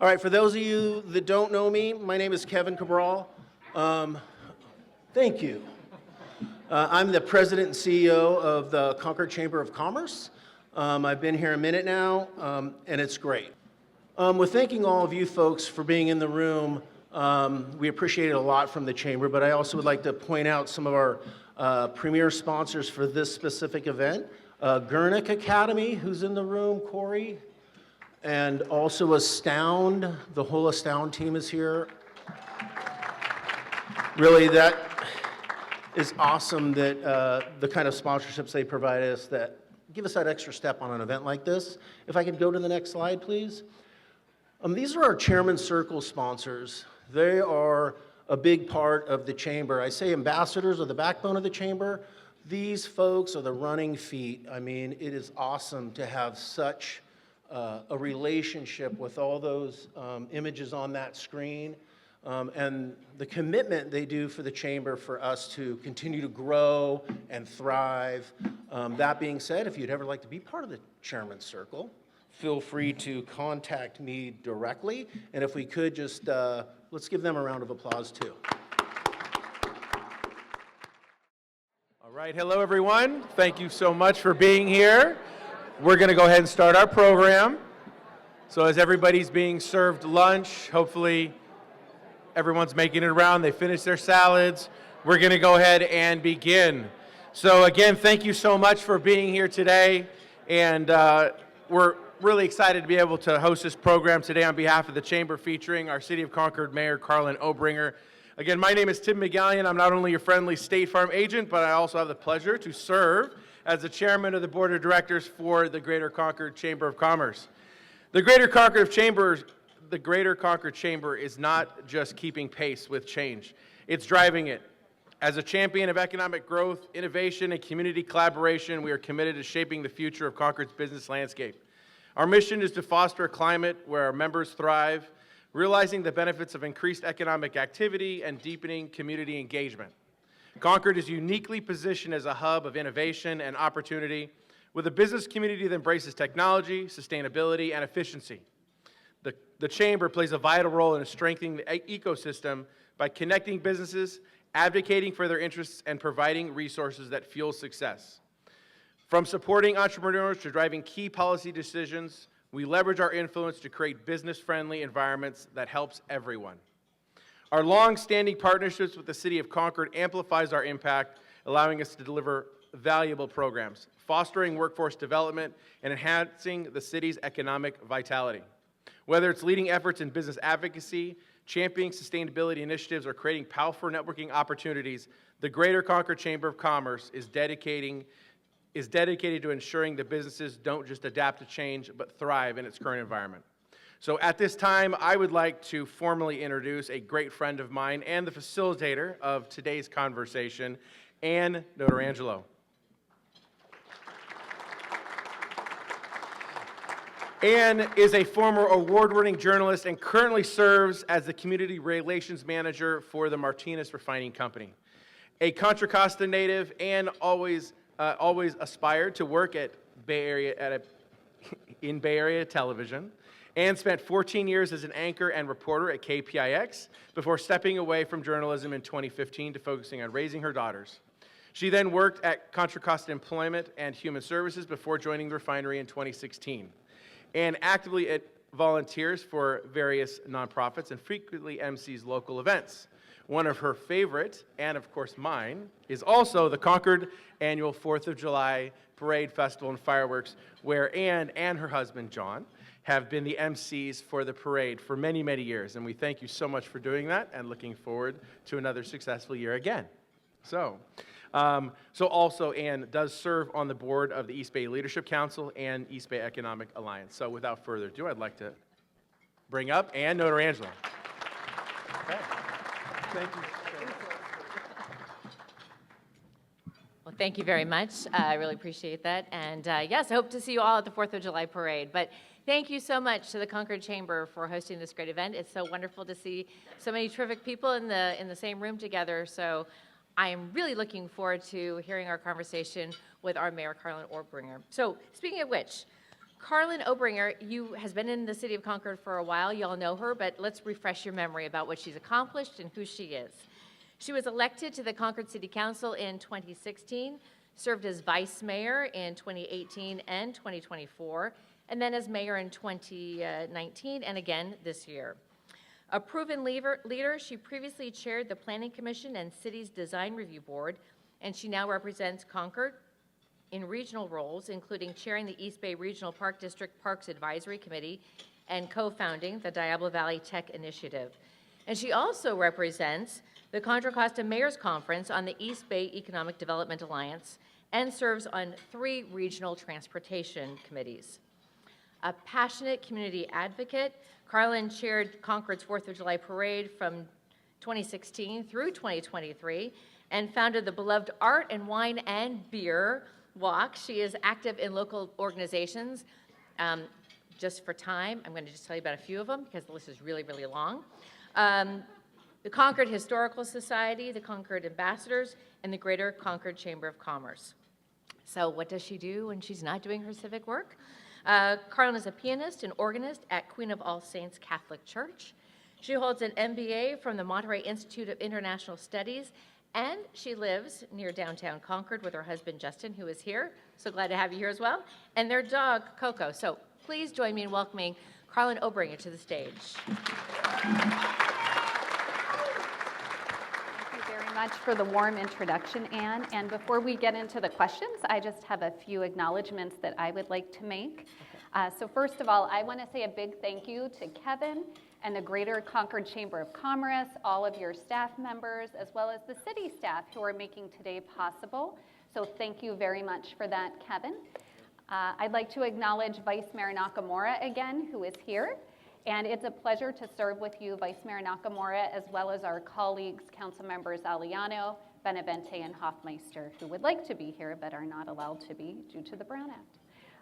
All right, for those of you that don't know me, my name is Kevin Cabral. Thank you. I'm the president and CEO of the Concord Chamber of Commerce. I've been here a minute now, and it's great. We're thanking all of you folks for being in the room. We appreciate it a lot from the Chamber, but I also would like to point out some of our premier sponsors for this specific event. Gurnick Academy, who's in the room, Corey, and also Astound. The whole Astound team is here. Really, that is awesome that the kind of sponsorships they provide us that give us that extra step on an event like this. If I could go to the next slide, please. These are our Chairman's Circle sponsors. They are a big part of the Chamber. I say ambassadors are the backbone of the Chamber. These folks are the running feet. I mean, it is awesome to have such a relationship with all those images on that screen, and the commitment they do for the Chamber for us to continue to grow and thrive. That being said, if you'd ever like to be part of the Chairman's Circle, feel free to contact me directly, and if we could just, let's give them a round of applause too. All right, hello everyone. Thank you so much for being here. We're going to go ahead and start our program. So as everybody's being served lunch, hopefully everyone's making it around, they finished their salads, we're going to go ahead and begin. So again, thank you so much for being here today, and we're really excited to be able to host this program today on behalf of the Chamber, featuring our City of Concord Mayor Carlyn Obringer. Again, my name is Tim McGallion. I'm not only your friendly State Farm agent, but I also have the pleasure to serve as the chairman of the board of directors for the Greater Concord Chamber of Commerce. The Greater Concord Chamber is not just keeping pace with change, it's driving it. As a champion of economic growth, innovation, and community collaboration, we are committed to shaping the future of Concord's business landscape. Our mission is to foster a climate where our members thrive, realizing the benefits of increased economic activity and deepening community engagement. Concord is uniquely positioned as a hub of innovation and opportunity, with a business community that embraces technology, sustainability, and efficiency. The Chamber plays a vital role in strengthening the ecosystem by connecting businesses, advocating for their interests, and providing resources that fuel success. From supporting entrepreneurs to driving key policy decisions, we leverage our influence to create business-friendly environments that helps everyone. Our long-standing partnerships with the City of Concord amplifies our impact, allowing us to deliver valuable programs, fostering workforce development, and enhancing the city's economic vitality. Whether it's leading efforts in business advocacy, championing sustainability initiatives, or creating powerful networking opportunities, the Greater Concord Chamber of Commerce is dedicated to ensuring that businesses don't just adapt to change, but thrive in its current environment. So at this time, I would like to formally introduce a great friend of mine and the facilitator of today's conversation, Ann Notarangelo. Ann is a former award-winning journalist and currently serves as the Community Relations Manager for the Martinez Refining Company. A Contra Costa native, Ann always aspired to work at in Bay Area television. Ann spent 14 years as an anchor and reporter at KPIX before stepping away from journalism in 2015 to focusing on raising her daughters. She then worked at Contra Costa Employment and Human Services before joining the refinery in 2016. Ann actively volunteers for various nonprofits and frequently MCs local events. One of her favorite, and of course mine, is also the Concord Annual 4th of July Parade, Festival, and Fireworks, where Ann and her husband, John, have been the MCs for the parade for many, many years. And we thank you so much for doing that and looking forward to another successful year again. So also Ann does serve on the board of the East Bay Leadership Council and East Bay Economic Alliance. So without further ado, I'd like to bring up Ann Notarangelo. Okay. Thank you. Well, thank you very much. I really appreciate that. And yes, I hope to see you all at the 4th of July parade. But thank you so much to the Concord Chamber for hosting this great event. It's so wonderful to see so many terrific people in the same room together. So I am really looking forward to hearing our conversation with our Mayor, Carlyn Obringer. So speaking of which, Carlyn Obringer, has been in the city of Concord for a while. You all know her, but let's refresh your memory about what she's accomplished and who she is. She was elected to the Concord City Council in 2016, served as vice mayor in 2018 and 2024, and then as mayor in 2019 and again this year. A proven leader, she previously chaired the Planning Commission and City's Design Review Board, and she now represents Concord in regional roles, including chairing the East Bay Regional Park District Parks Advisory Committee and co-founding the Diablo Valley Tech Initiative. And she also represents the Contra Costa Mayor's Conference on the East Bay Economic Development Alliance and serves on 3 regional transportation committees. A passionate community advocate, Carlyn chaired Concord's 4th of July Parade from 2016 through 2023 and founded the beloved Art and Wine and Beer Walk. She is active in local organizations. Just for time, I'm going to just tell you about a few of them because the list is really, really long. The Concord Historical Society, the Concord Ambassadors, and the Greater Concord Chamber of Commerce. So what does she do when she's not doing her civic work? Carlyn is a pianist and organist at Queen of All Saints Catholic Church. She holds an MBA from the Monterey Institute of International Studies, and she lives near downtown Concord with her husband, Justin, who is here. So glad to have you here as well, and their dog, Coco. So please join me in welcoming Carlyn Obringer to the stage. Thank you very much for the warm introduction, Anne. And before we get into the questions, I just have a few acknowledgments that I would like to make. So first of all, I want to say a big thank you to Kevin and the Greater Concord Chamber of Commerce, all of your staff members, as well as the city staff who are making today possible. So thank you very much for that, Kevin. I'd like to acknowledge Vice Mayor Nakamura again, who is here. And it's a pleasure to serve with you, Vice Mayor Nakamura, as well as our colleagues, Council Members Aliano, Benavente, and Hoffmeister, who would like to be here but are not allowed to be due to the Brown Act.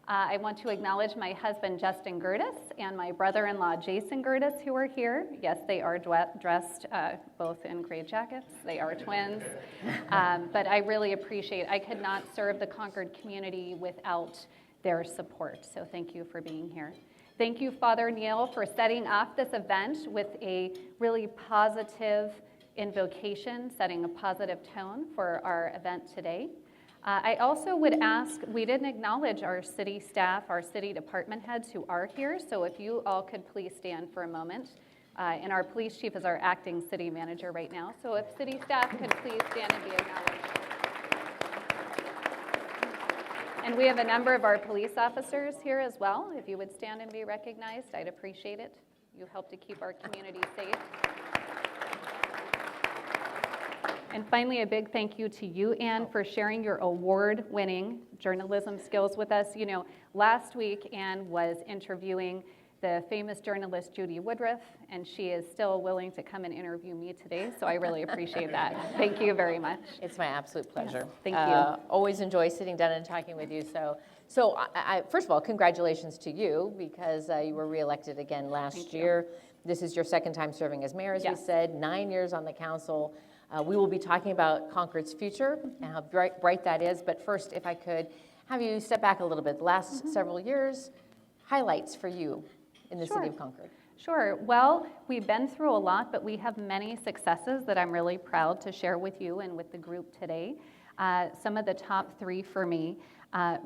I want to acknowledge my husband, Justin Gertis, and my brother-in-law, Jason Gertis, who are here. Yes, they are dressed both in gray jackets. They are twins. But I really appreciate, I could not serve the Concord community without their support. So thank you for being here. Thank you, Father Neil, for setting off this event with a really positive invocation, setting a positive tone for our event today. I also would ask, we didn't acknowledge our city staff, our city department heads who are here, so if you all could please stand for a moment. And our police chief is our acting city manager right now, so if city staff could please stand and be acknowledged. And we have a number of our police officers here as well. If you would stand and be recognized, I'd appreciate it. You help to keep our community safe. And finally, a big thank you to you, Anne, for sharing your award-winning journalism skills with us. You know, last week, Anne was interviewing the famous journalist Judy Woodruff, and she is still willing to come and interview me today, so I really appreciate that. Thank you very much. It's my absolute pleasure. Yes, thank you. Always enjoy sitting down and talking with you. So I first of all, congratulations to you, because you were reelected again last year. This is your second time serving as mayor, as we said, 9 years on the council. We will be talking about Concord's future and how bright that is. But first, if I could have you step back a little bit. The last several years, highlights for you in the city of Concord. Sure. Well, we've been through a lot, but we have many successes that I'm really proud to share with you and with the group today. Some of the top 3 for me,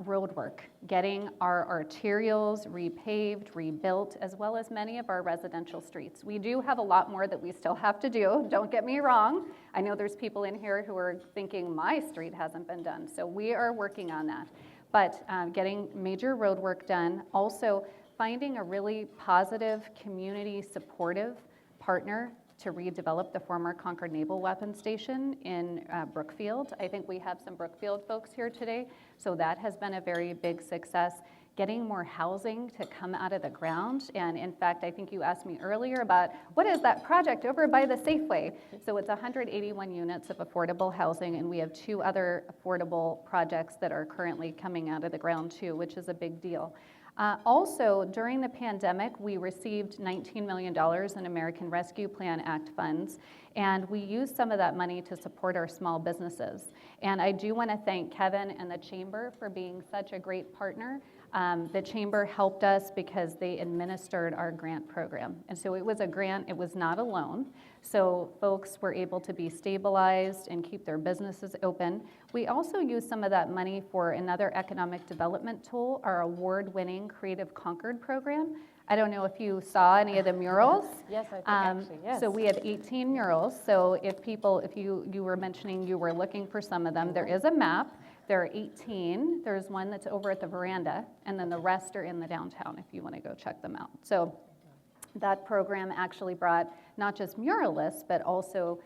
road work, getting our arterials repaved, rebuilt, as well as many of our residential streets. We do have a lot more that we still have to do, don't get me wrong. I know there's people in here who are thinking my street hasn't been done, so we are working on that. But getting major road work done, also finding a really positive, community supportive partner to redevelop the former Concord Naval Weapons Station in Brookfield. I think we have some Brookfield folks here today, so that has been a very big success. Getting more housing to come out of the ground, and in fact, I think you asked me earlier about what is that project over by the Safeway? So it's 181 units of affordable housing, and we have 2 other affordable projects that are currently coming out of the ground too, which is a big deal. Also, during the pandemic, we received $19 million in American Rescue Plan Act funds, and we used some of that money to support our small businesses. And I do want to thank Kevin and the Chamber for being such a great partner. The chamber helped us because they administered our grant program. And so it was a grant, it was not a loan. So folks were able to be stabilized and keep their businesses open. We also used some of that money for another economic development tool, our award-winning Creative Concord program. I don't know if you saw any of the murals. Yes, I think actually, yes. So we had 18 murals. So if you were mentioning you were looking for some of them, there is a map. There are 18. There's one that's over at the veranda, and then the rest are in the downtown if you want to go check them out. So that program actually brought not just muralists, but also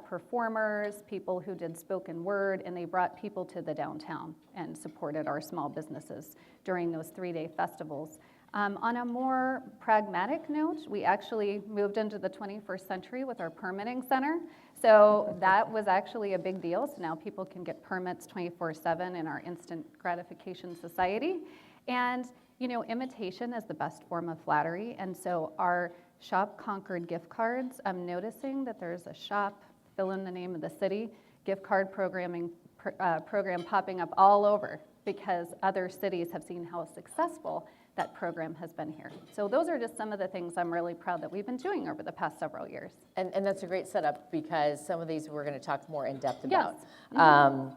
performers, people who did spoken word, and they brought people to the downtown and supported our small businesses during those 3-day festivals. On a more pragmatic note, we actually moved into the 21st century with our permitting center. So that was actually a big deal. So now people can get permits 24/7 in our instant gratification society. And, you know, imitation is the best form of flattery. And so our Shop Concord gift cards, I'm noticing that there's a shop, fill in the name of the city, gift card program popping up all over because other cities have seen how successful that program has been here. So those are just some of the things I'm really proud that we've been doing over the past several years. And that's a great setup because some of these we're going to talk more in depth Yes. about.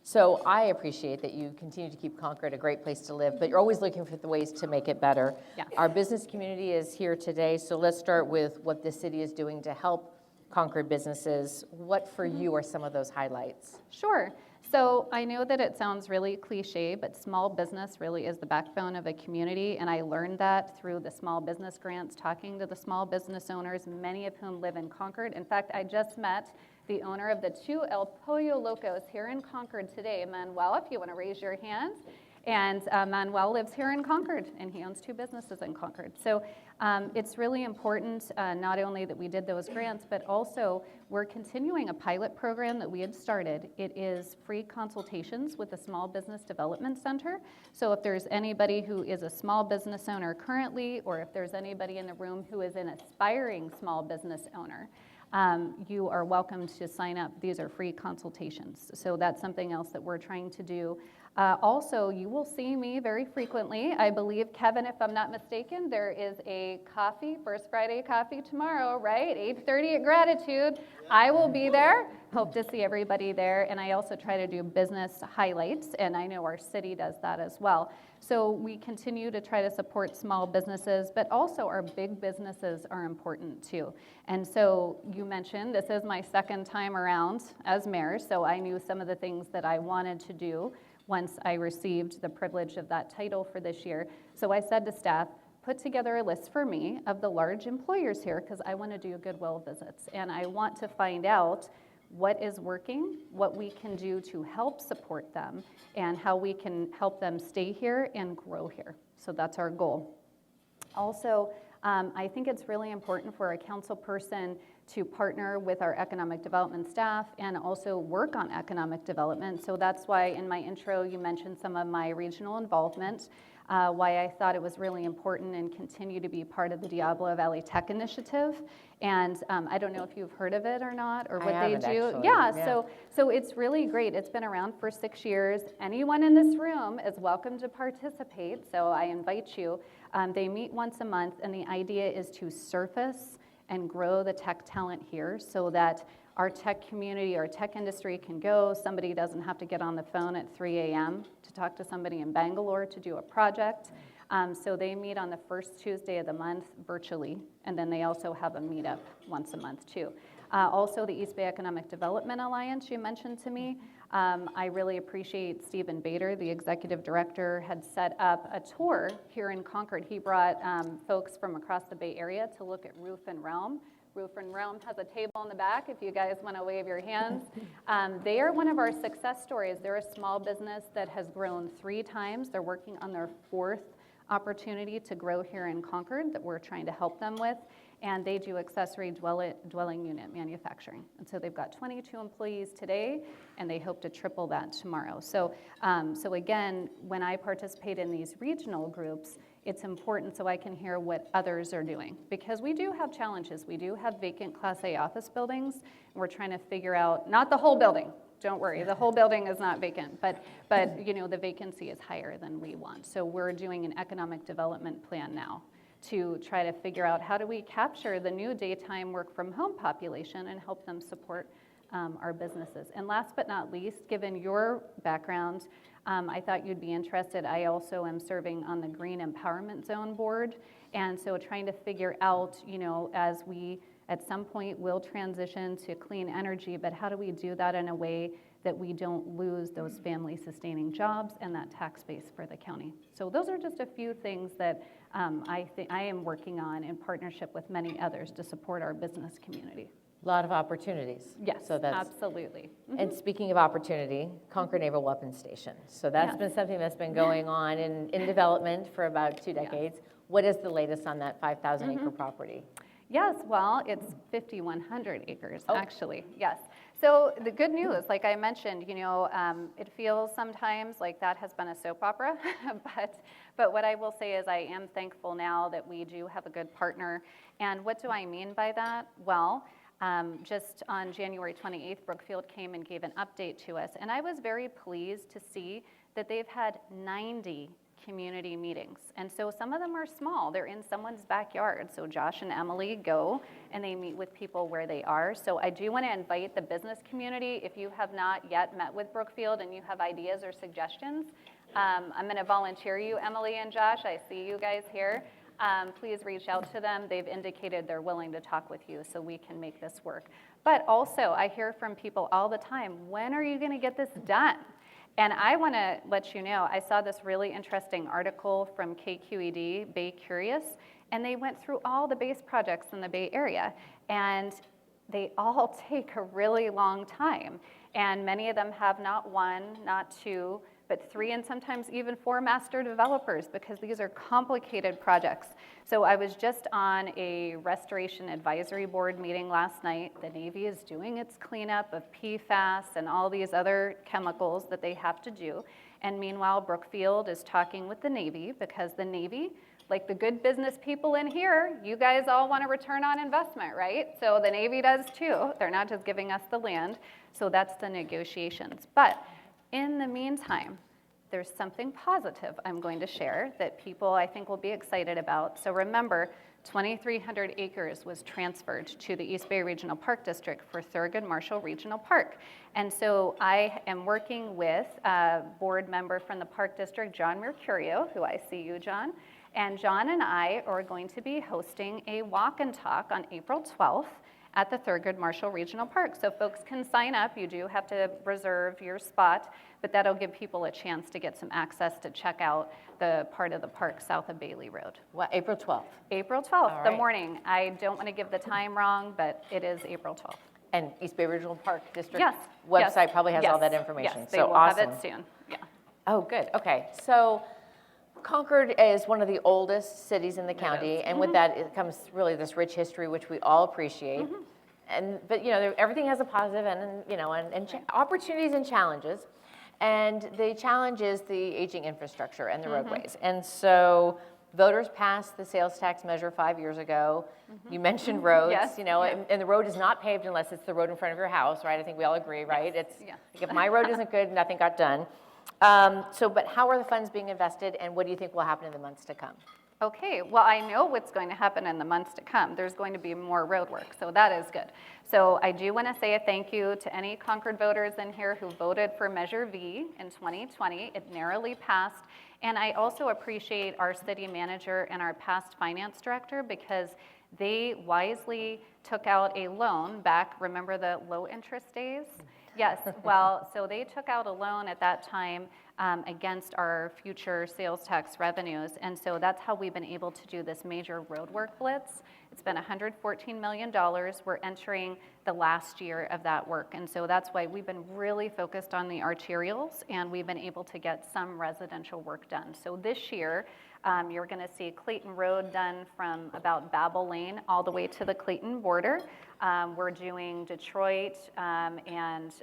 So I appreciate that you continue to keep Concord a great place to live, but you're always looking for the ways to make it better. Yeah. Our business community is here today, so let's start with what the city is doing to help Concord businesses. What for you are some of those highlights? Sure. So I know that it sounds really cliche, but small business really is the backbone of a community, and I learned that through the small business grants, talking to the small business owners, many of whom live in Concord. In fact, I just met the owner of the 2 El Pollo Locos here in Concord today, Manuel, if you want to raise your hand. And Manuel lives here in Concord, and he owns 2 businesses in Concord. So it's really important not only that we did those grants, but also we're continuing a pilot program that we had started. It is free consultations with the Small Business Development Center. So if there's anybody who is a small business owner currently, or if there's anybody in the room who is an aspiring small business owner, you are welcome to sign up. These are free consultations. So that's something else that we're trying to do. Also, you will see me very frequently. I believe, Kevin, if I'm not mistaken, there is a coffee, First Friday coffee tomorrow, right? 8:30 at Gratitude. I will be there. Hope to see everybody there. And I also try to do business highlights, and I know our city does that as well. So we continue to try to support small businesses, but also our big businesses are important too. And so you mentioned this is my second time around as mayor, so I knew some of the things that I wanted to do once I received the privilege of that title for this year. So I said to staff, put together a list for me of the large employers here because I want to do goodwill visits. And I want to find out what is working, what we can do to help support them, and how we can help them stay here and grow here. So that's our goal. Also, I think it's really important for a council person to partner with our economic development staff and also work on economic development. So that's why in my intro you mentioned some of my regional involvement, why I thought it was really important and continue to be part of the Diablo Valley Tech Initiative. And I don't know if you've heard of it or not, or what they haven't, do. actually. Yeah, so it's really great. It's been around for 6 years. Anyone in this room is welcome to participate, so I invite you. They meet once a month, and the idea is to surface and grow the tech talent here so that our tech community, our tech industry can go. Somebody doesn't have to get on the phone at 3 a.m. to talk to somebody in Bangalore to do a project. So they meet on the first Tuesday of the month virtually, and then they also have a meetup once a month too. Also, the East Bay Economic Development Alliance you mentioned to me. I really appreciate Stephen Bader, the executive director, had set up a tour here in Concord. He brought folks from across the Bay Area to look at Roof and Realm. Roof and Realm has a table in the back if you guys want to wave your hands. They are one of our success stories. They're a small business that has grown 3 times. They're working on their 4th opportunity to grow here in Concord that we're trying to help them with. And they do accessory dwelling unit manufacturing. And so they've got 22 employees today, and they hope to triple that tomorrow. So again, when I participate in these regional groups, it's important so I can hear what others are doing. Because we do have challenges. We do have vacant Class A office buildings, and we're trying to figure out, not the whole building, don't worry. The whole building is not vacant, but the vacancy is higher than we want. So we're doing an economic development plan now to try to figure out how do we capture the new daytime work from home population and help them support our businesses. And last but not least, given your background, I thought you'd be interested. I also am serving on the Green Empowerment Zone Board. And so trying to figure out, as we at some point will transition to clean energy, but how do we do that in a way that we don't lose those family sustaining jobs and that tax base for the county? So those are just a few things that I am working on in partnership with many others to support our business community. A lot of opportunities. Yes, So that's, absolutely. and speaking of opportunity, Concord Naval Weapons Station. So that's Yes. been something that's been going on in development for about 2 decades. What is the latest on that 5,000 acre property? Yes, well, it's 5,100 acres, Oh. actually, yes. So the good news, like I mentioned, it feels sometimes like that has been a soap opera, but what I will say is I am thankful now that we do have a good partner. And what do I mean by that? Well, just on January 28th, Brookfield came and gave an update to us, and I was very pleased to see that they've had 90 community meetings. And so some of them are small. They're in someone's backyard. So Josh and Emily go and they meet with people where they are. So I do want to invite the business community. If you have not yet met with Brookfield and you have ideas or suggestions, I'm going to volunteer you, Emily and Josh. I see you guys here. Please reach out to them. They've indicated they're willing to talk with you so we can make this work. But also, I hear from people all the time, when are you going to get this done? And I want to let you know, I saw this really interesting article from KQED, Bay Curious, and they went through all the base projects in the Bay Area, and they all take a really long time. And many of them have not 1, not 2, but 3 and sometimes even 4 master developers because these are complicated projects. So I was just on a restoration advisory board meeting last night. The Navy is doing its cleanup of PFAS and all these other chemicals that they have to do. And meanwhile, Brookfield is talking with the Navy because the Navy, like the good business people in here, you guys all want a return on investment, right? So the Navy does too. They're not just giving us the land. So that's the negotiations. But in the meantime, there's something positive I'm going to share that people I think will be excited about. So remember, 2,300 acres was transferred to the East Bay Regional Park District for Thurgood Marshall Regional Park. And so I am working with a board member from the Park District, John Mercurio, who I see you, John. And John and I are going to be hosting a walk and talk on April 12th at the Thurgood Marshall Regional Park. So folks can sign up. You do have to reserve your spot, but that'll give people a chance to get some access to check out the part of the park south of Bailey Road. What, April 12th? April 12th, All the right. morning. I don't want to give the time wrong, but it is April 12th. And East Bay Regional Park District Yes. website yes, probably has yes, all that information. Yes, they So will awesome. have it soon. Yeah. Oh, good. Okay. So Concord is one of the oldest cities in the county, and with that it comes really this rich history, which we all appreciate. But everything has a positive and opportunities and challenges. And the challenge is the aging infrastructure and the roadways. And so voters passed the sales tax measure 5 years ago. You mentioned roads, Yes, and the road is not paved unless it's the road in front of your house, right? I think we all agree, right? It's yeah. like if my road isn't good, nothing got done. But how are the funds being invested, and what do you think will happen in the months to come? Okay, well, I know what's going to happen in the months to come. There's going to be more road work, so that is good. So I do want to say a thank you to any Concord voters in here who voted for Measure V in 2020. It narrowly passed. And I also appreciate our city manager and our past finance director because they wisely took out a loan back, remember the low interest days? Yes, well, so they took out a loan at that time against our future sales tax revenues. And so that's how we've been able to do this major roadwork blitz. It's been $114 million. We're entering the last year of that work. And so that's why we've been really focused on the arterials, and we've been able to get some residential work done. So this year, you're going to see Clayton Road done from about Babel Lane all the way to the Clayton border. We're doing Detroit and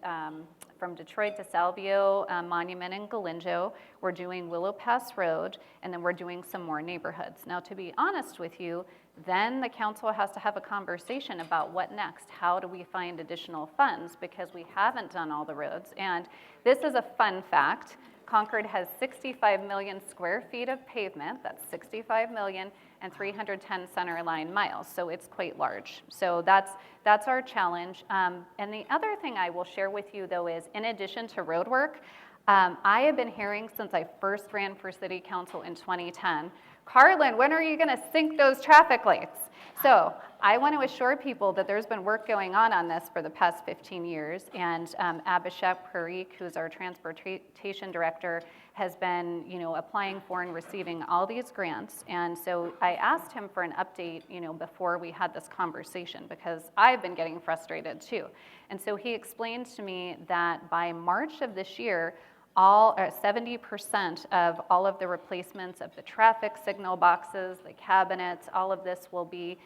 from Detroit to Salvio Monument and Galinjo. We're doing Willow Pass Road, and then we're doing some more neighborhoods. Now, to be honest with you, Then the council has to have a conversation about what next. How do we find additional funds? Because we haven't done all the roads. And this is a fun fact. Concord has 65 million square feet of pavement. That's 65 million and 310 center line miles. So it's quite large. So that's our challenge. And the other thing I will share with you, though, is in addition to road work, I have been hearing since I first ran for city council in 2010, Carlyn, when are you going to sink those traffic lights? So I want to assure people that there's been work going on this for the past 15 years, and Abhishek Parikh, who's our transportation director, has been, applying for and receiving all these grants. And so I asked him for an update, before we had this conversation, because I've been getting frustrated too. And so he explained to me that by March of this year, 70% of all of the replacements of the traffic signal boxes, the cabinets, all of this will be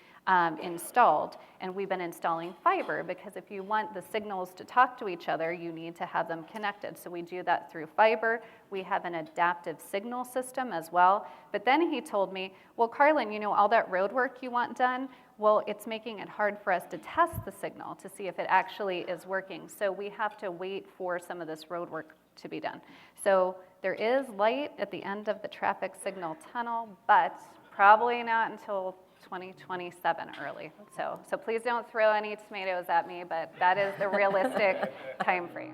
installed. And we've been installing fiber, because if you want the signals to talk to each other, you need to have them connected. So we do that through fiber. We have an adaptive signal system as well. But then he told me, well, Carlyn, all that road work you want done, well, it's making it hard for us to test the signal to see if it actually is working. So we have to wait for some of this road work to be done. So there is light at the end of the traffic signal tunnel, but probably not until 2027 early. So please don't throw any tomatoes at me, but that is the realistic time frame.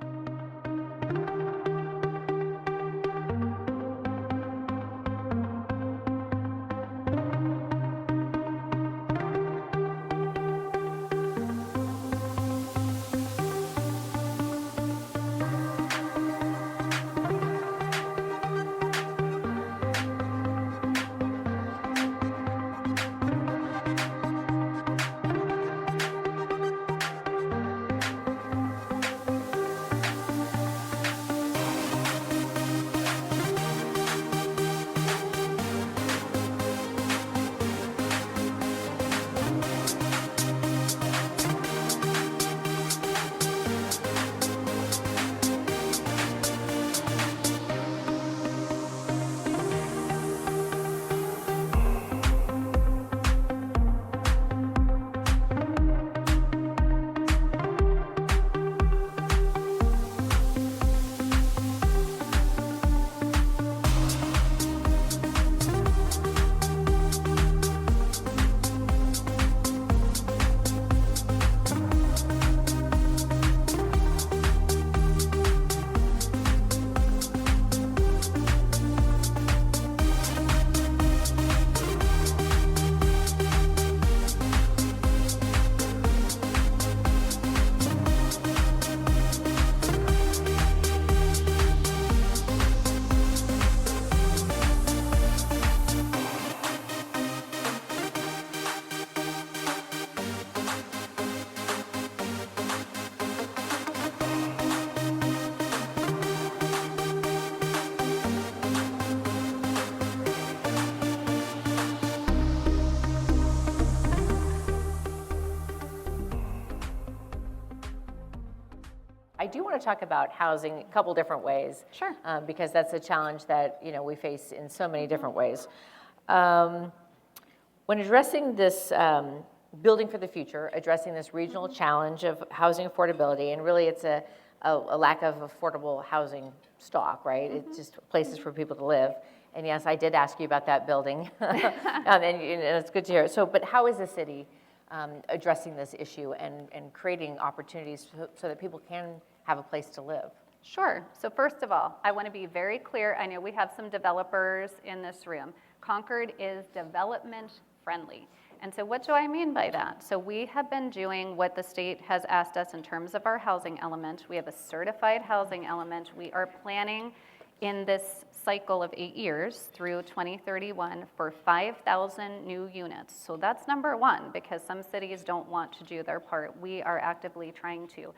I do want to talk about housing a couple different ways. Sure. Because that's a challenge that we face in so many different ways. When addressing this building for the future, addressing this regional challenge of housing affordability, and really it's a lack of affordable housing stock, right? It's just places for people to live. And yes, I did ask you about that building, and it's good to hear. So, but how is the city addressing this issue and creating opportunities so that people can have a place to live? Sure. So first of all, I want to be very clear. I know we have some developers in this room. Concord is development friendly. And so what do I mean by that? So we have been doing what the state has asked us in terms of our housing element. We have a certified housing element. We are planning in this cycle of 8 years through 2031 for 5,000 new units. So that's number one, because some cities don't want to do their part. We are actively trying to.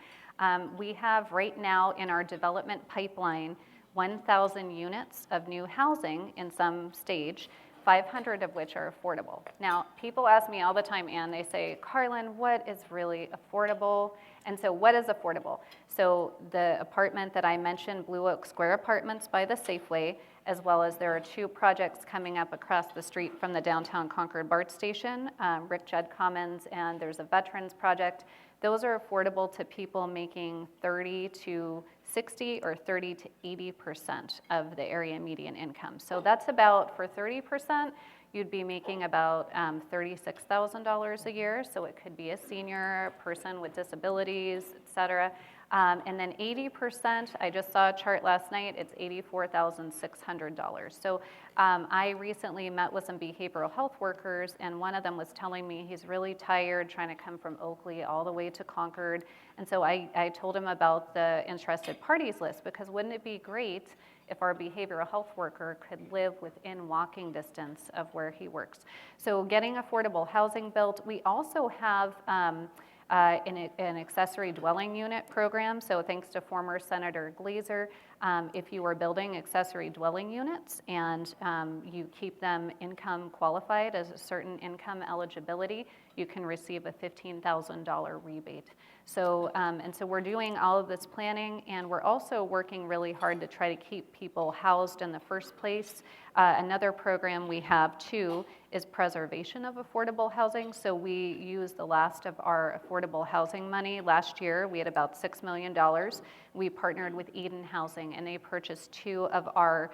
We have right now in our development pipeline 1,000 units of new housing in some stage, 500 of which are affordable. Now, people ask me all the time, Ann, they say, Carlyn, what is really affordable? And so what is affordable? So the apartment that I mentioned, Blue Oak Square Apartments by the Safeway, as well as there are 2 projects coming up across the street from the downtown Concord BART station, Rick Judd Commons, and there's a veterans project. Those are affordable to people making 30 to 60 or 30 to 80% of the area median income. So that's about, for 30%, you'd be making about $36,000 a year. So it could be a senior, a person with disabilities, et cetera. And then 80%, I just saw a chart last night, it's $84,600. So I recently met with some behavioral health workers, and one of them was telling me he's really tired trying to come from Oakley all the way to Concord. And so I told him about the interested parties list, because wouldn't it be great if our behavioral health worker could live within walking distance of where he works? So getting affordable housing built. We also have an accessory dwelling unit program. So thanks to former Senator Glazer, if you are building accessory dwelling units and you keep them income qualified as a certain income eligibility, you can receive a $15,000 rebate. So, and so we're doing all of this planning, and we're also working really hard to try to keep people housed in the first place. Another program we have too is preservation of affordable housing. So we use the last of our affordable housing money. Last year, we had about $6 million. We partnered with Eden Housing, and they purchased 2 of our,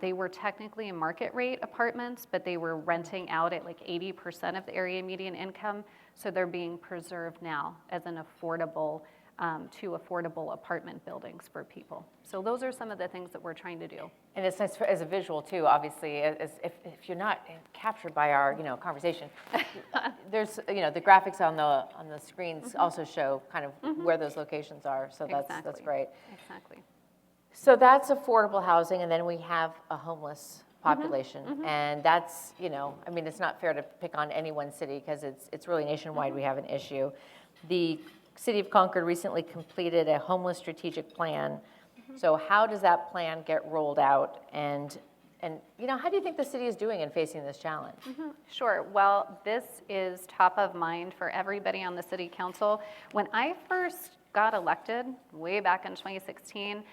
they were technically market rate apartments, but they were renting out at like 80% of the area median income. So they're being preserved now as an affordable, 2 affordable apartment buildings for people. So those are some of the things that we're trying to do. And it's nice as a visual too, obviously, if you're not captured by our, conversation. There's, the graphics on the screens also show kind of where those locations are. So that's great. Exactly. So that's affordable housing, and then we have a homeless population. And that's, it's not fair to pick on any one city, because it's really nationwide we have an issue. The City of Concord recently completed a homeless strategic plan. So how does that plan get rolled out? And how do you think the city is doing in facing this challenge? Sure. Well, this is top of mind for everybody on the city council. When I first got elected way back in 2016,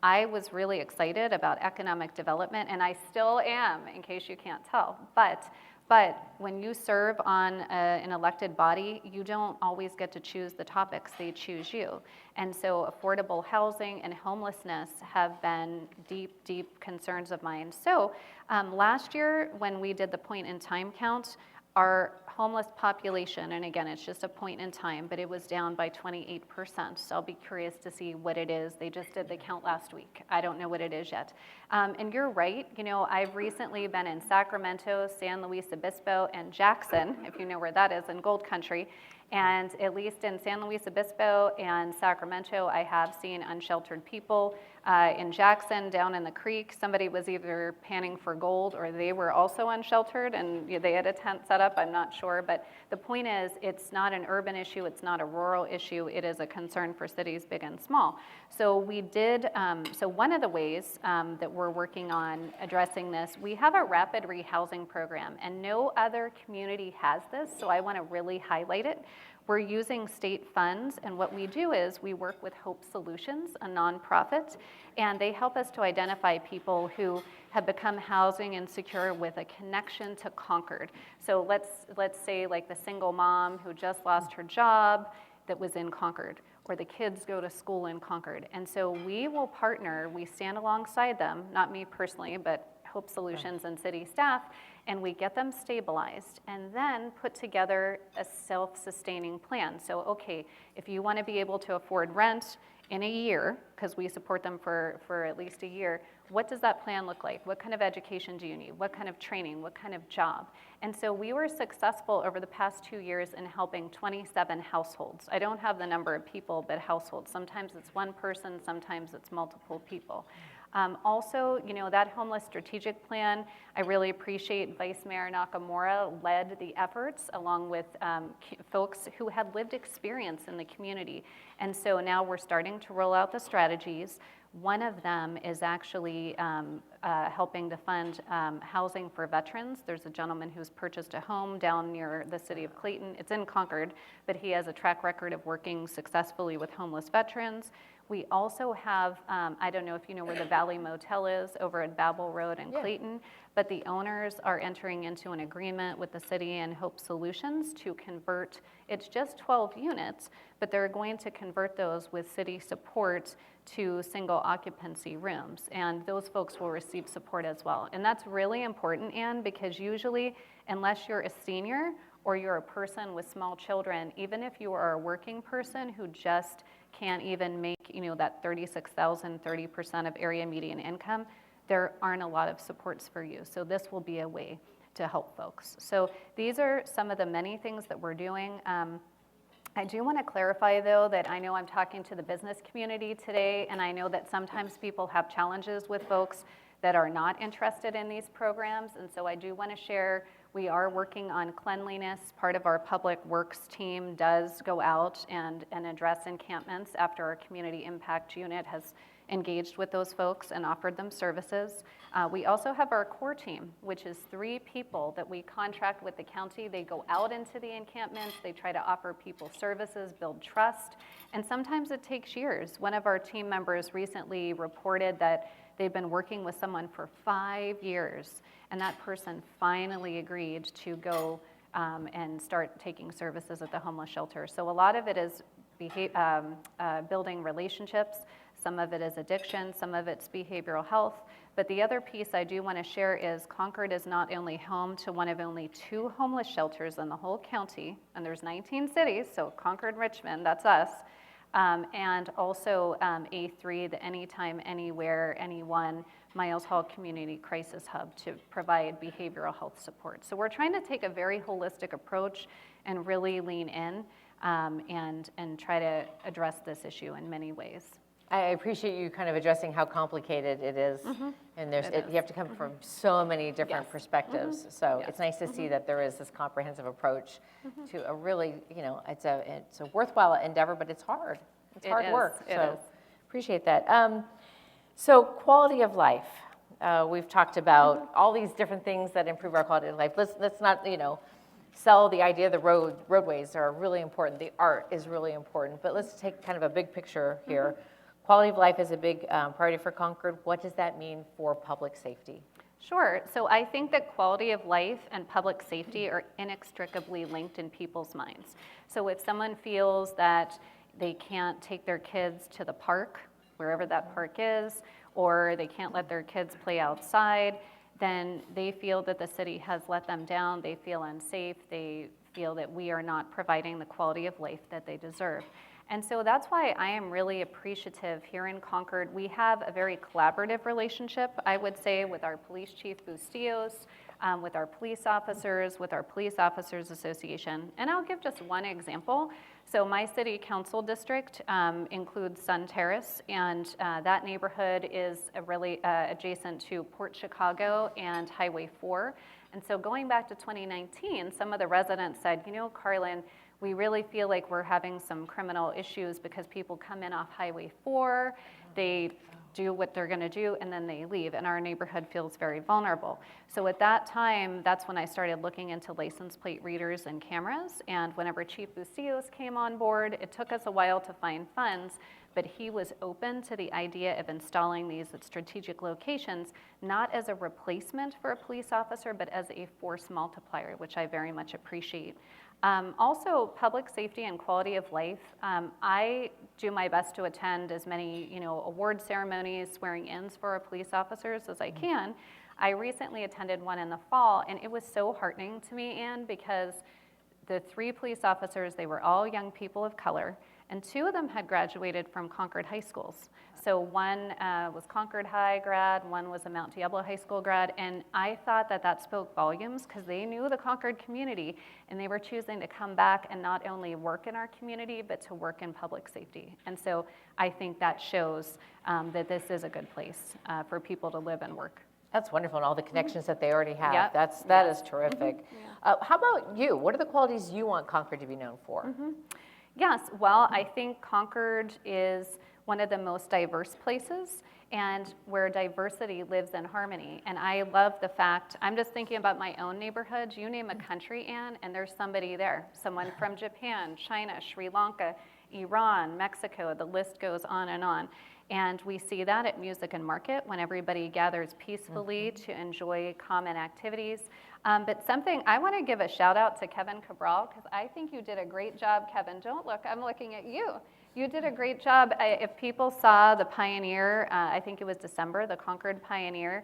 I was really excited about economic development, and I still am, in case you can't tell. But when you serve on an elected body, you don't always get to choose the topics, they choose you. And so affordable housing and homelessness have been deep, deep concerns of mine. So last year, when we did the point in time count, our homeless population, and again, it's just a point in time, but it was down by 28%. So I'll be curious to see what it is. They just did the count last week. I don't know what it is yet. And you're right. I've recently been in Sacramento, San Luis Obispo, and Jackson, if you know where that is, in Gold Country. And at least in San Luis Obispo and Sacramento, I have seen unsheltered people. In Jackson, down in the creek, somebody was either panning for gold or they were also unsheltered, and they had a tent set up, I'm not sure. But the point is, it's not an urban issue, it's not a rural issue, it is a concern for cities big and small. So we did, so one of the ways that we're working on addressing this, we have a rapid rehousing program, and no other community has this, so I want to really highlight it. We're using state funds, and what we do is we work with Hope Solutions, a nonprofit, and they help us to identify people who have become housing insecure with a connection to Concord. So let's say like the single mom who just lost her job that was in Concord, or the kids go to school in Concord. And so we will partner, we stand alongside them, not me personally, but Hope Solutions and city staff, and we get them stabilized and then put together a self-sustaining plan. So, okay, if you want to be able to afford rent in a year, because we support them for at least a year, what does that plan look like? What kind of education do you need? What kind of training? What kind of job? And so we were successful over the past 2 years in helping 27 households. I don't have the number of people, but households. Sometimes it's one person, sometimes it's multiple people. Also, that homeless strategic plan, I really appreciate Vice Mayor Nakamura led the efforts along with folks who had lived experience in the community. And so now we're starting to roll out the strategies. One of them is actually helping to fund housing for veterans. There's a gentleman who's purchased a home down near the city of Clayton. It's in Concord, but he has a track record of working successfully with homeless veterans. We also have, I don't know if you know where the Valley Motel is, over at Babel Road in Clayton, but the owners are entering into an agreement with the city and Hope Solutions to convert, it's just 12 units, but they're going to convert those with city support to single occupancy rooms, and those folks will receive support as well. And that's really important, Ann, because usually, unless you're a senior or you're a person with small children, even if you are a working person who just can't even make, that $36,000, 30% of area median income, there aren't a lot of supports for you. So this will be a way to help folks. So these are some of the many things that we're doing. I do want to clarify, though, that I know I'm talking to the business community today, and I know that sometimes people have challenges with folks that are not interested in these programs, and so I do want to share, we are working on cleanliness. Part of our public works team does go out and address encampments after our community impact unit has engaged with those folks and offered them services. We also have our core team, which is 3 people that we contract with the county. They go out into the encampments, they try to offer people services, build trust, and sometimes it takes years. One of our team members recently reported that they've been working with someone for 5 years, and that person finally agreed to go and start taking services at the homeless shelter. So a lot of it is building relationships. Some of it is addiction, some of it's behavioral health. But the other piece I do want to share is Concord is not only home to one of only 2 homeless shelters in the whole county, and there's 19 cities, so Concord, Richmond, that's us, and also A3, the Anytime, Anywhere, Anyone, Miles Hall Community Crisis Hub to provide behavioral health support. So we're trying to take a very holistic approach and really lean in and try to address this issue in many ways. I appreciate you kind of addressing how complicated it is, and you have to come from so many different perspectives. So it's nice to see that there is this comprehensive approach to a really, it's a worthwhile endeavor, but it's hard. It's hard work. So appreciate that. So quality of life. We've talked about all these different things that improve our quality of life. Let's not, sell the idea the roadways are really important. The art is really important. But let's take kind of a big picture here. Quality of life is a big priority for Concord. What does that mean for public safety? Sure. So I think that quality of life and public safety are inextricably linked in people's minds. So if someone feels that they can't take their kids to the park, wherever that park is, or they can't let their kids play outside, then they feel that the city has let them down. They feel unsafe. They feel that we are not providing the quality of life that they deserve. And so that's why I am really appreciative here in Concord. We have a very collaborative relationship, I would say, with our police chief, Bustillos, with our police officers, with our Police Officers Association. And I'll give just one example. So my city council district includes Sun Terrace, and that neighborhood is really adjacent to Port Chicago and Highway 4. And so going back to 2019, some of the residents said, Carlyn, we really feel like we're having some criminal issues because people come in off Highway 4, they do what they're going to do, and then they leave, and our neighborhood feels very vulnerable. So at that time, that's when I started looking into license plate readers and cameras, and whenever Chief Bustillos came on board, it took us a while to find funds, but he was open to the idea of installing these at strategic locations, not as a replacement for a police officer, but as a force multiplier, which I very much appreciate. Also, public safety and quality of life. I do my best to attend as many, award ceremonies, swearing-ins for our police officers as I can. I recently attended one in the fall, and it was so heartening to me, Ann, because the 3 police officers, they were all young people of color, and 2 of them had graduated from Concord high schools. So one was Concord High grad, one was a Mount Diablo High School grad, and I thought that that spoke volumes because they knew the Concord community and they were choosing to come back and not only work in our community, but to work in public safety. And so I think that shows that this is a good place for people to live and work. That's wonderful, and all the connections that they already have. Yep. That is terrific. How about you? What are the qualities you want Concord to be known for? Yes, well, I think Concord is one of the most diverse places and where diversity lives in harmony. And I love the fact, I'm just thinking about my own neighborhood. You name a country, Anne, and there's somebody there. Someone from Japan, China, Sri Lanka, Iran, Mexico, the list goes on and on. And we see that at Music and Market when everybody gathers peacefully to enjoy common activities. But something, I want to give a shout out to Kevin Cabral because I think you did a great job, Kevin. Don't look, I'm looking at you. You did a great job. If people saw the Pioneer, I think it was December, the Concord Pioneer,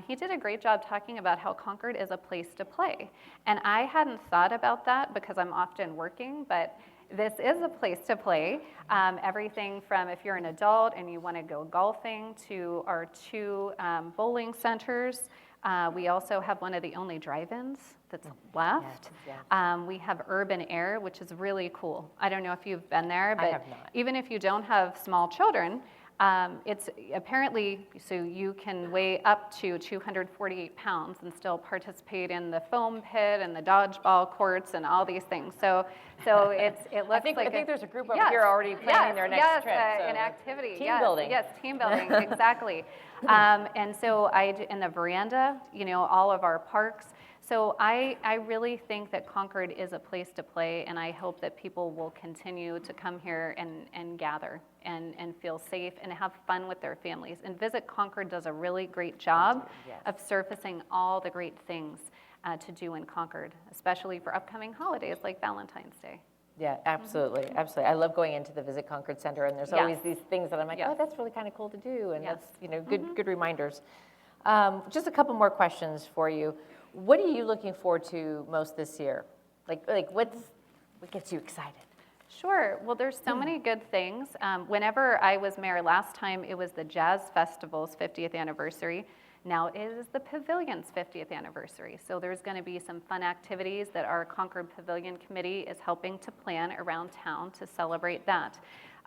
he did a great job talking about how Concord is a place to play. And I hadn't thought about that because I'm often working, but this is a place to play. Everything from if you're an adult and you want to go golfing to our two bowling centers. We also have one of the only drive-ins that's left. We have Urban Air, which is really cool. I don't know if you've been there, but I have not. even if you don't have small children, it's apparently, so you can weigh up to 248 pounds and still participate in the foam pit and the dodgeball courts and all these things. So it looks I think there's a group over here already planning their next trip. So an activity. Team building. Yes, team building, exactly. And so in the veranda, all of our parks. So I really think that Concord is a place to play, and I hope that people will continue to come here and gather and feel safe and have fun with their families. And Visit Concord does a really great job of surfacing all the great things to do in Concord, especially for upcoming holidays like Valentine's Day. Yeah, absolutely, absolutely. I love going into the Visit Concord Center, and there's always these things that I'm like, oh, that's really kind of cool to do, and that's good reminders. Just a couple more questions for you. What are you looking forward to most this year? Like what gets you excited? Sure. Well, there's so many good things. Whenever I was mayor last time, it was the Jazz Festival's 50th anniversary. Now it is the Pavilion's 50th anniversary. So there's going to be some fun activities that our Concord Pavilion Committee is helping to plan around town to celebrate that.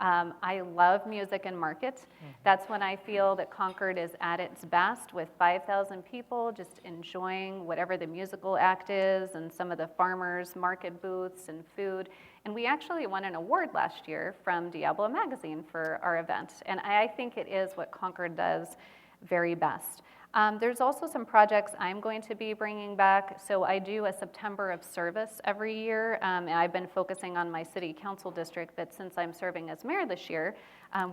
I love Music and Market. That's when I feel that Concord is at its best with 5,000 people just enjoying whatever the musical act is and some of the farmers market booths and food. And we actually won an award last year from Diablo Magazine for our event. And I think it is what Concord does very best. There's also some projects I'm going to be bringing back. So I do a September of service every year, and I've been focusing on my city council district, but since I'm serving as mayor this year,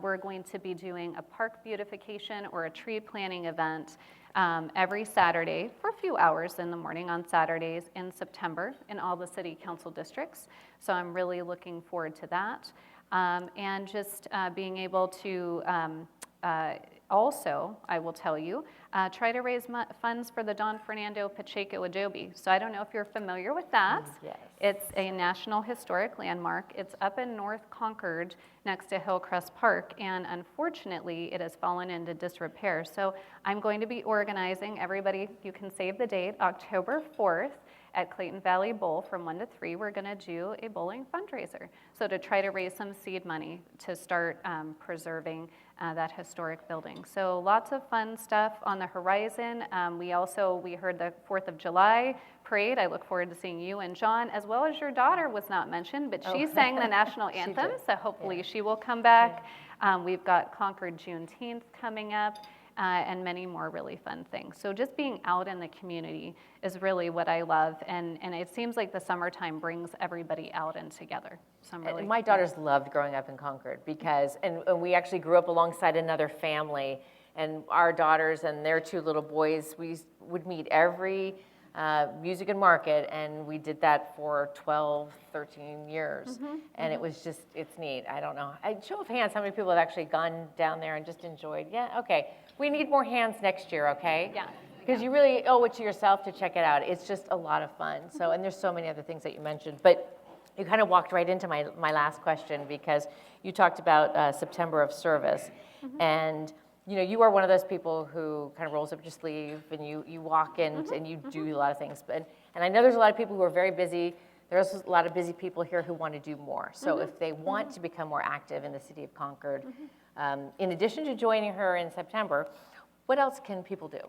we're going to be doing a park beautification or a tree planting event every Saturday for a few hours in the morning on Saturdays in September in all the city council districts. So I'm really looking forward to that. And just being able to also, I will tell you, try to raise funds for the Don Fernando Pacheco Adobe. So I don't know if you're familiar with that. Yes. It's a National Historic Landmark. It's up in North Concord next to Hillcrest Park, and unfortunately, it has fallen into disrepair. So I'm going to be organizing, everybody, you can save the date, October 4th, at Clayton Valley Bowl from 1 to 3, we're going to do a bowling fundraiser. So to try to raise some seed money to start preserving that historic building. So lots of fun stuff on the horizon. We heard the 4th of July parade. I look forward to seeing you and John, as well as your daughter was not mentioned, but she sang the national anthem, so hopefully she will come back. We've got Concord Juneteenth coming up. And many more really fun things. So just being out in the community is really what I love, and it seems like the summertime brings everybody out and together. So I'm really My daughters loved growing up in Concord because, and we actually grew up alongside another family, and our daughters and their two little boys, we would meet every Music and Market, and we did that for 12, 13 years. And it was just, it's neat. I don't know. Show of hands, how many people have actually gone down there and just enjoyed? Yeah, okay. We need more hands next year, okay? Yeah. Because you really owe it to yourself to check it out. It's just a lot of fun. So, and there's so many other things that you mentioned. But You kind of walked right into my last question, because you talked about September of Service. And you are one of those people who kind of rolls up your sleeve and you walk in and you do a lot of things. And I know there's a lot of people who are very busy. There's a lot of busy people here who want to do more. So if they want to become more active in the city of Concord, in addition to joining her in September, what else can people do?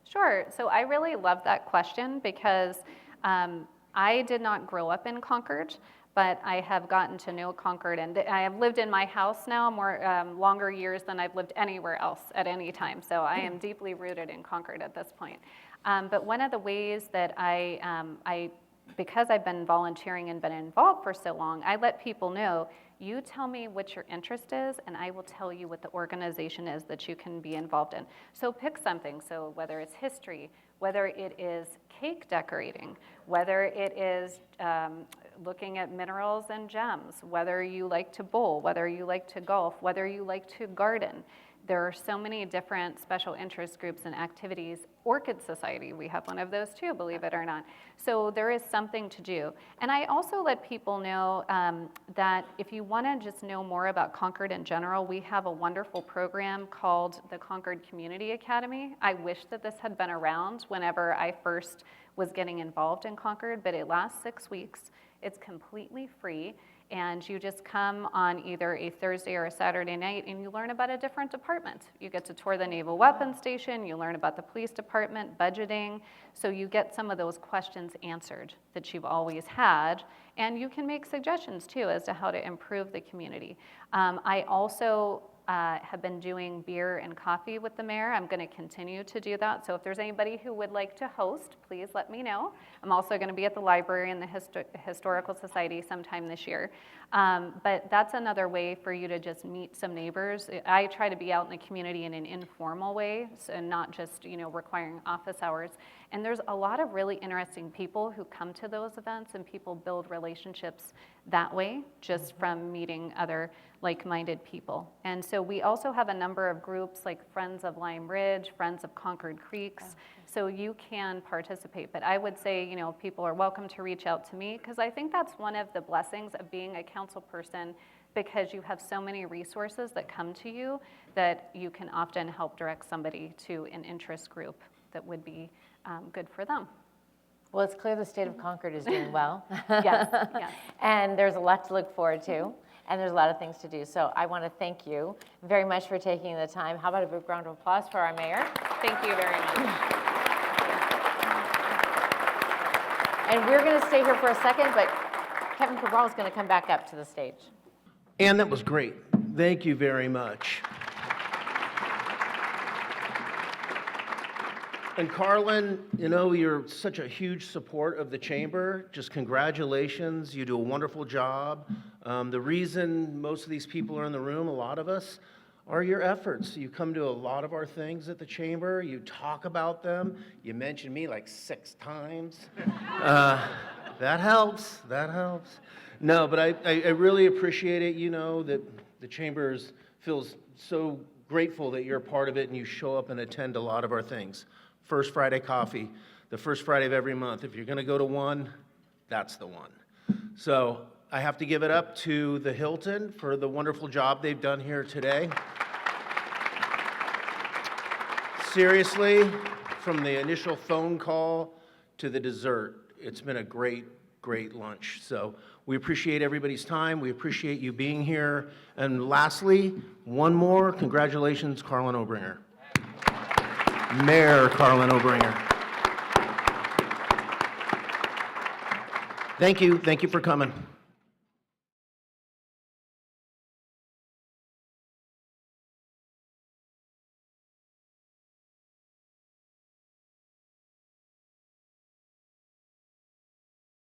Sure. So I really love that question, because I did not grow up in Concord, but I have gotten to know Concord, and I have lived in my house now longer years than I've lived anywhere else at any time. So I am deeply rooted in Concord at this point. But one of the ways that because I've been volunteering and been involved for so long, I let people know, you tell me what your interest is, and I will tell you what the organization is that you can be involved in. So pick something. So whether it's history, whether it is cake decorating, whether it is looking at minerals and gems, whether you like to bowl, whether you like to golf, whether you like to garden. There are so many different special interest groups and activities. Orchid Society, we have one of those too, believe it or not. So there is something to do. And I also let people know that if you want to just know more about Concord in general, we have a wonderful program called the Concord Community Academy. I wish that this had been around whenever I first was getting involved in Concord, but it lasts 6 weeks. It's completely free. And you just come on either a Thursday or a Saturday night, and you learn about a different department. You get to tour the Naval Weapons Station, you learn about the police department, budgeting, so you get some of those questions answered that you've always had, and you can make suggestions too as to how to improve the community. I also have been doing beer and coffee with the mayor. I'm going to continue to do that. So if there's anybody who would like to host, please let me know. I'm also going to be at the library and the Historical Society sometime this year. But that's another way for you to just meet some neighbors. I try to be out in the community in an informal way, so not just requiring office hours. And there's a lot of really interesting people who come to those events, and people build relationships that way, just from meeting other like-minded people. And so we also have a number of groups like Friends of Lime Ridge, Friends of Concord Creeks, so you can participate. But I would say, people are welcome to reach out to me, because I think that's one of the blessings of being a council person, because you have so many resources that come to you that you can often help direct somebody to an interest group that would be good for them. Well, it's clear the state of Concord is doing well. Yes, yes. And there's a lot to look forward to, and there's a lot of things to do. So I want to thank you very much for taking the time. How about a big round of applause for our mayor? Thank you very much. And we're going to stay here for a second, but Kevin Cabral is going to come back up to the stage. Ann, that was great. Thank you very much. And Carlyn, you're such a huge support of the chamber. Just congratulations. You do a wonderful job. The reason most of these people are in the room, a lot of us, are your efforts. You come to a lot of our things at the chamber. You talk about them. You mentioned me like 6 times. That helps. That helps. No, but I really appreciate it. That the chamber feels so grateful that you're a part of it, and you show up and attend a lot of our things. First Friday coffee, the first Friday of every month. If you're going to go to one, that's the one. So I have to give it up to the Hilton for the wonderful job they've done here today. Seriously, from the initial phone call to the dessert, it's been a great, great lunch. So we appreciate everybody's time. We appreciate you being here. And lastly, one more, congratulations, Carlyn Obringer. Mayor Carlyn Obringer. Thank you for coming.